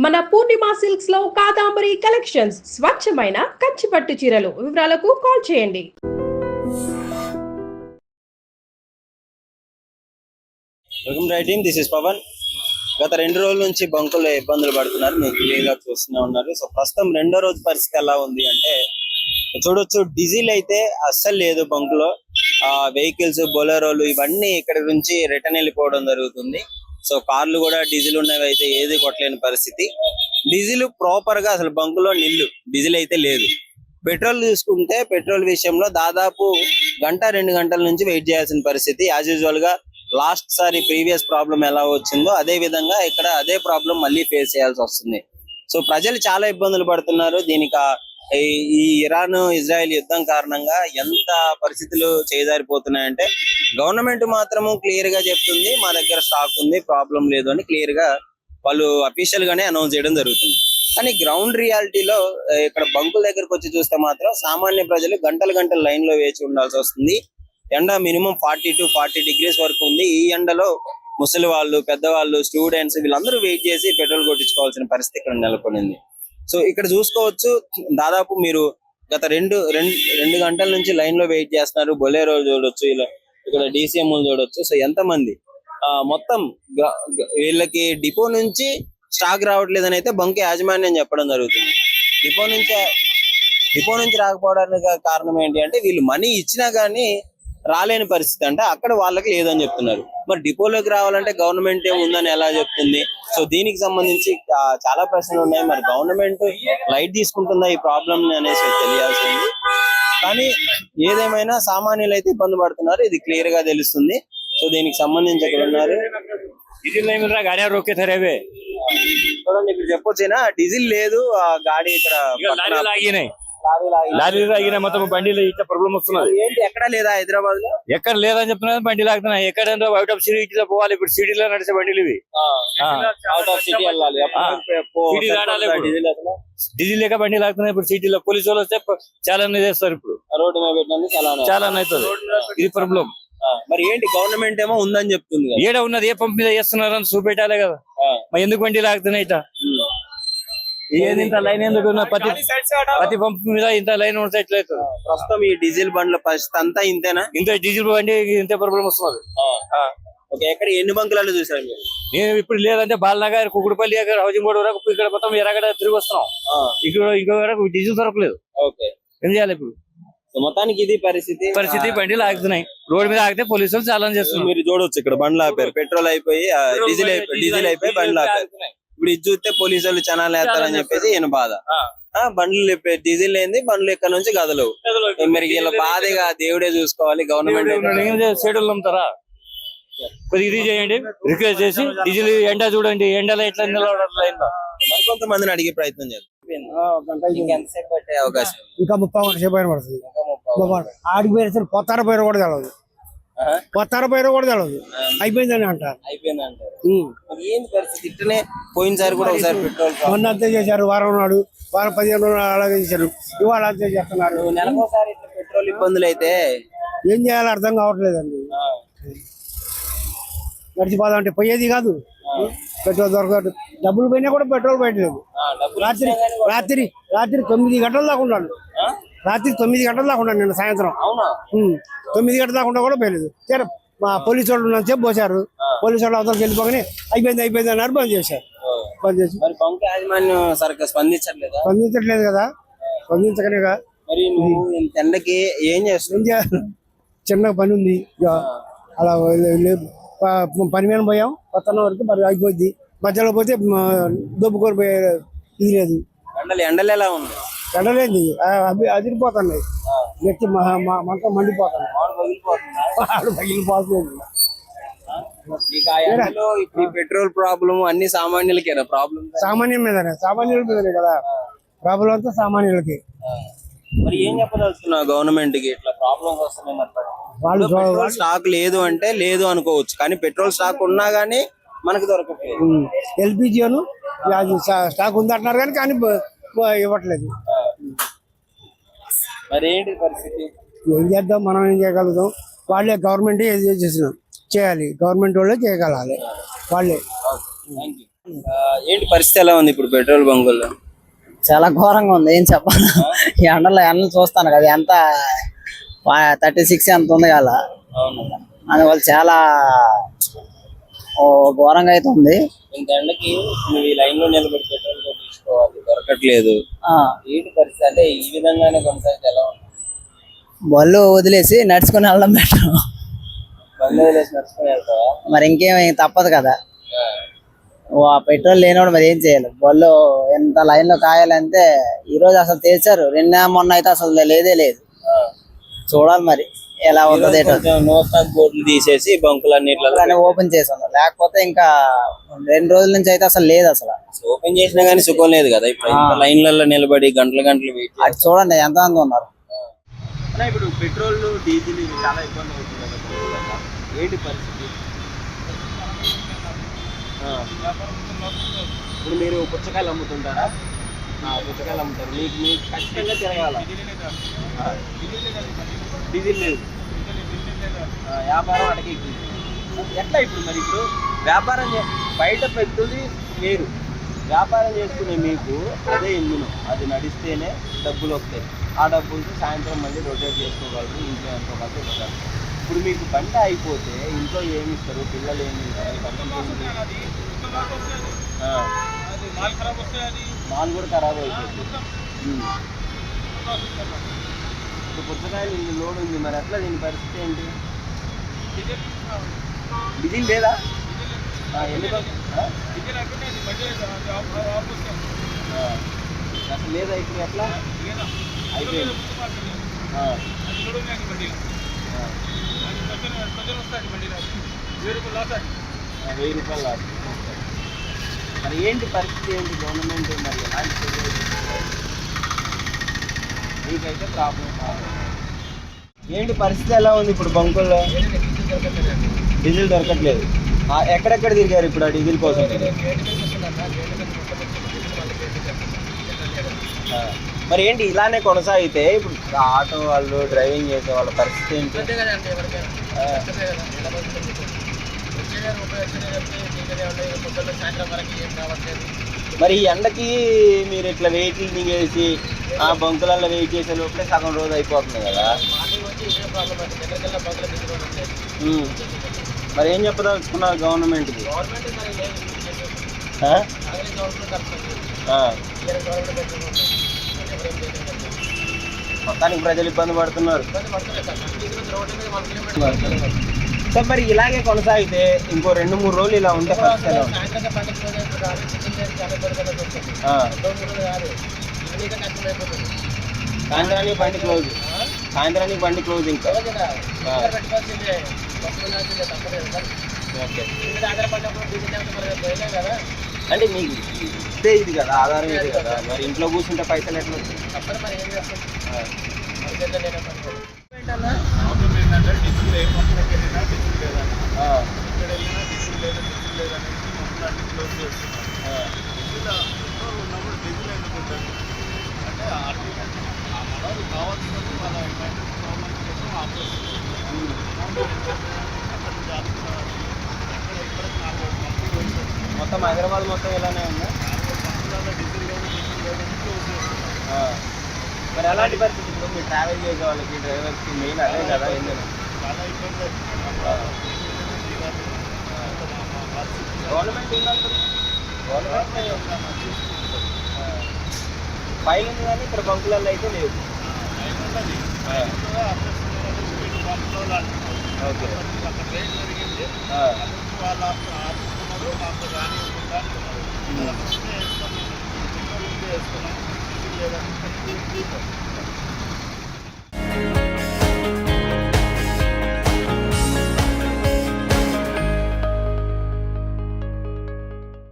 మన పూర్ణిమ సిల్క్స్ లో కాదాంబరి కలెక్షన్స్ స్వచ్ఛమైన కంచి పట్టు చీరలు. వివరాలకు కాల్ చేయండి. Welcome to team. This is Pavan. గత 2 రోజుల నుంచి బంకుల్లో ఇబ్బందులు పడుతున్నారు, మీరు క్లియర్ గా చూస్తూనే ఉన్నారు. సో ప్రస్తుతం 2వ రోజు పరిస్థితి ఎలా ఉంది అంటే చూడొచ్చు, డీజిల్ అయితే అస్సలు లేదు బంకులో. వెహికల్స్, బొలెరోలు ఇవన్నీ ఇక్కడ నుంచి రిటర్న్ వెళ్ళిపోవడం జరుగుతుంది. సో కార్లు కూడా డీజిల్ ఉన్నవి అయితే ఏది కొట్టలేని పరిస్థితి. డీజిల్ ప్రాపర్ గా అసలు బంకులో నిల్లు, డీజిల్ అయితే లేదు. పెట్రోల్ చూసుకుంటే పెట్రోల్ విషయంలో దాదాపు 1-2 గంటల నుంచి వెయిట్ చేయాల్సిన పరిస్థితి. యాజ్ యూజువల్ గా లాస్ట్ సారి ప్రీవియస్ ప్రాబ్లం ఎలా వచ్చిందో అదే విధంగా ఇక్కడ అదే ప్రాబ్లం మళ్ళీ ఫేస్ చేయాల్సి వస్తుంది. సో ప్రజలు చాలా ఇబ్బందులు పడుతున్నారు. దీనికి ఈ ఇరాన్ ఇజ్రాయెల్ యుద్ధం కారణంగా ఎంత పరిస్థితులు చేజారిపోతున్నాయంటే గవర్నమెంట్ మాత్రము క్లియర్ గా చెప్తుంది, మా దగ్గర స్టాక్ ఉంది, ప్రాబ్లం లేదు అని క్లియర్ గా వాళ్ళు అఫీషియల్ గానే అనౌన్స్ చేయడం జరుగుతుంది. కానీ గ్రౌండ్ రియాలిటీలో ఇక్కడ బంకుల దగ్గరకు వచ్చి చూస్తే మాత్రం సామాన్య ప్రజలు గంటల లైన్ లో వేచి ఉండాల్సి వస్తుంది. ఎండ మినిమం 40 to 40 degrees వరకు ఉంది. ఈ ఎండలో ముసలి వాళ్ళు, పెద్దవాళ్ళు, స్టూడెంట్స్ వీళ్ళందరూ వెయిట్ చేసి పెట్రోల్ కొట్టించుకోవాల్సిన పరిస్థితి ఇక్కడ నెలకొనింది. సో ఇక్కడ చూసుకోవచ్చు, దాదాపు మీరు గత రెండు గంటల నుంచి లైన్ లో వెయిట్ చేస్తున్నారు. బొలేరో చూడొచ్చు, ఇలా ఇక్కడ DCM చూడొచ్చు. సో ఎంతమంది మొత్తం వీళ్ళకి డిపో నుంచి స్టాక్ రావట్లేదని అయితే బంక్ యాజమాన్యం చెప్పడం జరుగుతుంది. డిపో నుంచి రాకపోవడానికి కారణం ఏంటి అంటే వీళ్ళు మనీ ఇచ్చినా గానీ రాలేని పరిస్థితి, అంటే అక్కడ వాళ్ళకి లేదని చెప్తున్నారు. మరి డిపోలోకి రావాలంటే గవర్నమెంట్ ఉందని ఎలా చెప్తుంది? సో దీనికి సంబంధించి చాలా ప్రశ్నలు ఉన్నాయి. మరి గవర్నమెంట్ లైట్ తీసుకుంటుందా ఈ ప్రాబ్లం అనేసి తెలియాల్సింది. కానీ ఏదేమైనా సామాన్యులు అయితే ఇబ్బంది పడుతున్నారు, ఇది క్లియర్ గా తెలుస్తుంది. సో దీనికి సంబంధించి అక్కడ ఉన్నారు. చూడండి, ఇక్కడ చెప్పొచ్చేనా డీజిల్ లేదు, ఆ గాడి ఇక్కడ లారీలు మొత్తం బండిలో ఇట్లా ప్రాబ్లం వస్తున్నది. ఏంటి ఎక్కడ లేదా హైదరాబాద్ లో? ఎక్కడ లేదని చెప్తున్నారు, బండి లాగుతున్నాయి. ఎక్కడ అవుట్ ఆఫ్ సిటీ పోవాలి, ఇప్పుడు సిటీలో నడిచే బండిలు ఇవి. అవుట్ ఆఫ్ సిటీ వెళ్ళాలి, డీజిల్ లేక బండి లాగుతున్నాయి. ఇప్పుడు సిటీలో పోలీసు వాళ్ళు వస్తే చాలా చేస్తారు. ఇప్పుడు రోడ్డు మీద పెట్టినందుకు చాలా అవుతుంది. ఇది ప్రాబ్లం. మరి ఏంటి గవర్నమెంట్ ఏమో ఉందని చెప్తుంది, ఏడ ఉన్నది, ఏ పంప్ మీద చేస్తున్నారు అని చూపెట్టాలి కదా. మరి ఎందుకు బండి లాగుతున్నాయి ఇట్లా? ఏది ఇంత లైన్ ఎందుకు? ప్రతి పంప్ మీద ఇంత లైన్ ఉంటే ఎట్లయితుంది? ప్రస్తుతం ఈ డీజిల్ బండ్ల పరిస్థితి అంతా ఇంతేనా? ఇంత డీజిల్ బండి ఇంత ప్రాబ్లం వస్తున్నది. ఎక్కడ ఎన్ని బంకులలో చూసారు మీరు? నేను ఇప్పుడు లేదంటే బాలనగర్, కుకుడుపల్లి, హౌసింగ్ బోర్డు వరకు ఇక్కడ మొత్తం ఎరగడ తిరిగి వస్తున్నాం. ఇక్కడ ఇంకో వరకు డీజిల్ దొరకలేదు. ఏం చేయాలి ఇప్పుడు? మొత్తానికి ఇది పరిస్థితి. బండిలు ఆగుతున్నాయి, రోడ్డు మీద ఆగితే పోలీసులు చాలా చేస్తున్నారు. మీరు చూడొచ్చు, ఇక్కడ బండ్లు ఆపారు, పెట్రోల్ అయిపోయి డీజిల్ అయిపోయి బండ్లు ఆపారు. ఇప్పుడు ఇది చూస్తే పోలీసులు చనాలు వేస్తారని చెప్పేసి ఈయన బాధ. బండ్లు డీజిల్ లేని బండ్లు ఎక్కడ నుంచి కదలవు. మరి ఇలా బాధగా దేవుడే చూసుకోవాలి, గవర్నమెంట్ షెడ్యూల్ అమ్ముతారా? కొద్దిగా ఇది చేయండి, రిక్వెస్ట్ చేసి. డీజిల్ ఎండ చూడండి, ఎండలో ఎట్లా నిలబడాలి. మరికొంతమందిని అడిగే ప్రయత్నం చేద్దాం. ఎంతసేపు పట్టే అవకాశం? ఇంకా 30 సేపు అయిన పడుతుంది. ఆడికి పోయిన కొత్తార పోయిన కూడా తెలవదు, అయిపోయిందని అంటారు. ఏంటి పరిస్థితి? ఇట్టనే పోయినసారి కూడా ఒకసారి పెట్రోల్ మొన్న అంతే చేశారు, వారం 15 రోజులు అలాగే చేశారు. ఇవాళ అంతే చేస్తున్నారు. నెలకోసారి పెట్రోల్ ఇబ్బందులు అయితే ఏం చేయాలో అర్థం కావట్లేదండి. నడిచిపోదాం అంటే పోయేది కాదు, పెట్రోల్ దొరకదు. డబ్బులు పోయినా కూడా పెట్రోల్ బయటలేదు. రాత్రి 9 గంటల దాకా ఉన్నాను. రాత్రి 9 గంటల దాకా ఉన్నాను. నిన్న సాయంత్రం 9 గంటల దాకా కూడా పోయలేదు. మా పోలీసు వాళ్ళు ఉన్నంతసేపు పోసారు. పోలీసు వాళ్ళు అవతలకి వెళ్ళిపోగానే అయిపోయింది అన్నారు, బంద్ చేశారు. స్పందించట్లేదు కదా, స్పందించకనేగా. మరి ఎండకి ఏం చేయాలి? చిన్న పని ఉంది, అలా పని మీద పోయాం. కొత్త వరకు మరి అయిపోద్ది. మధ్యలో పోతే దొబ్బుకొని పోయే ఇది లేదు. ఎండలు ఎలా ఉంది? ఎండలేంది, అదిరిపోతున్నాయి. నెక్కి మంట మండిపోతున్నాయి, పగిలిపోతుంది. పెట్రోల్ ప్రాబ్లం అన్ని సామాన్యులకేనా ప్రాబ్లం? సామాన్యుల మీదనే కదా ప్రాబ్లం, అంతా సామాన్యులకి. మరి ఏం చెప్పదలుచుకున్నా గవర్నమెంట్ కి? ఇట్లా ప్రాబ్లమ్స్ వస్తున్నాయి. స్టాక్ లేదు అంటే లేదు అనుకోవచ్చు, కానీ పెట్రోల్ స్టాక్ ఉన్నా గానీ మనకు దొరకట్లేదు. LPG స్టాక్ ఉంది అంటున్నారు కానీ ఇవ్వట్లేదు. మరి ఏంటి పరిస్థితి? ఏం చేద్దాం, మనం ఏం చేయగలుగుతాం? వాళ్ళే గవర్నమెంట్ చేయాలి, గవర్నమెంట్ వాళ్ళే చేయగలగాలి వాళ్ళే. ఏంటి పరిస్థితి ఎలా ఉంది ఇప్పుడు పెట్రోల్ బంకుల్లో? చాలా ఘోరంగా ఉంది, ఏం చెప్పాలి. ఈ ఎండలు చూస్తాను కదా, ఎంత 36 ఎంత ఉంది కదా, అందువల్ల చాలా ఘోరంగా అయితే ఉంది. ఇంత ఎండకి నువ్వు ఈ లైన్ లో నిలబడి పెట్రోల్ తీసుకోవాలి, దొరకట్లేదు. ఏంటి పరిస్థితి? అంటే ఈ విధంగానే కొనసాగితే ఎలా ఉంది? బళ్ళు వదిలేసి నడుచుకుని వెళ్ళడం బెటర్. బండి వదిలేసి నడుచుకుని వెళ్తావా? మరి ఇంకేమి తప్పదు కదా, పెట్రోల్ లేనివాడు మరి ఏం చేయాలి. బళ్ళు ఎంత లైన్ లో కాయాలంటే ఈ రోజు అసలు తెచ్చారు, మొన్న అయితే అసలు లేదే లేదు. చూడాలి మరి ఎలా ఉంటుంది. నో స్టాక్ బోర్డులు తీసేసి బంకులన్నిట్లలో ఓపెన్ చేసాను, లేకపోతే ఇంకా 2 రోజుల నుంచి అయితే అసలు లేదు. అసలు ఓపెన్ చేసినా గానీ సుఖం లేదు కదా. ఇప్పుడు లైన్లలో నిలబడి గంటలు వెయిట్. అటు చూడండి ఎంత మంది ఉన్నారు. ఇప్పుడు పెట్రోల్ డీజిల్ ఇవి చాలా ఇబ్బంది అవుతుంది కదా, ఏంటి పరిస్థితి? ఇప్పుడు మీరు పుచ్చకాయలు అమ్ముతుంటారా? పుచ్చకాయలు అమ్ముతారు, మీకు ఖచ్చితంగా తిరగాల. డీజిల్ లేదు, వ్యాపారం అటకి ఎట్లా? ఇప్పుడు మరి ఇప్పుడు వ్యాపారం బయట పెట్టుది మీరు, వ్యాపారం చేసుకునే మీకు అదే ఇంధనం, అది నడిస్తేనే డబ్బులు వస్తాయి. ఆ డబ్బులతో సాయంత్రం మళ్ళీ రొటేట్ చేసుకోగలరు, ఇంట్లో ఎంతో కలిసి ఇవ్వగలరు. ఇప్పుడు మీకు బండి అయిపోతే ఇంట్లో ఏమి ఇస్తారు, పిల్లలు ఏమి ఇస్తారు? మాల్ కూడా ఖరాబ్ అయిపోతుంది. ఇప్పుడు పుచ్చకాయలు లోడ్ ఉంది, మరి ఎట్లా దీని పరిస్థితి ఏంటి? డీజిల్ లేదా? ఎందుకు అసలు లేదా? ఇప్పుడు ఎట్లా అయిపోయింది? 1000 రూపాయలు లాస్. మరి ఏంటి పరిస్థితి ఏంటి? గవర్నమెంట్ మరి ఎలాంటి చర్యలు తీసుకోవాలి? మీకైతే ప్రాబ్లం కాదు. ఏంటి పరిస్థితి ఎలా ఉంది ఇప్పుడు బంకుల్లో? డీజిల్ దొరకట్లేదు. ఎక్కడెక్కడ తిరిగారు ఇప్పుడు ఆ డీజిల్ కోసం? మరి ఏంటి ఇలానే కొనసాగితే ఇప్పుడు ఆటో వాళ్ళు, డ్రైవింగ్ చేసే వాళ్ళ పరిస్థితి ఏంటి? మరి ఈ ఎండకి మీరు ఇట్లా వెయిట్లు దిగేసి ఆ బంకులలో వెయిట్ చేసే లోపలే సగం రోజు అయిపోతుంది కదా. మరి ఏం చెప్పదలుచుకున్నారు గవర్నమెంట్కి? మొత్తానికి ప్రజలు ఇబ్బంది పడుతున్నారు. సో మరి ఇలాగే కొనసాగితే ఇంకో 2-3 రోజులు ఇలా ఉంటే సాయంత్రానికి బండి క్లోజ్. సాయంత్రానికి బండి క్లోజ్. ఇంకా అంటే మీకు ఇదే ఇది కదా, ఆధారం ఇది కదా. మరి ఇంట్లో కూర్చుంటే పైసలు ఎట్లా వస్తాయి? మొత్తం హైదరాబాద్ మొత్తం ఇలానే ఉందా? మరి అలాంటి పరిస్థితి ఇప్పుడు మీరు ట్రావెల్ చేసే వాళ్ళకి, డ్రైవర్స్కి మెయిన్ అదే కదా. గవర్నమెంట్ ఫైల్ ఉంది కానీ ఇక్కడ బంకులలో అయితే లేదు. ఓకే.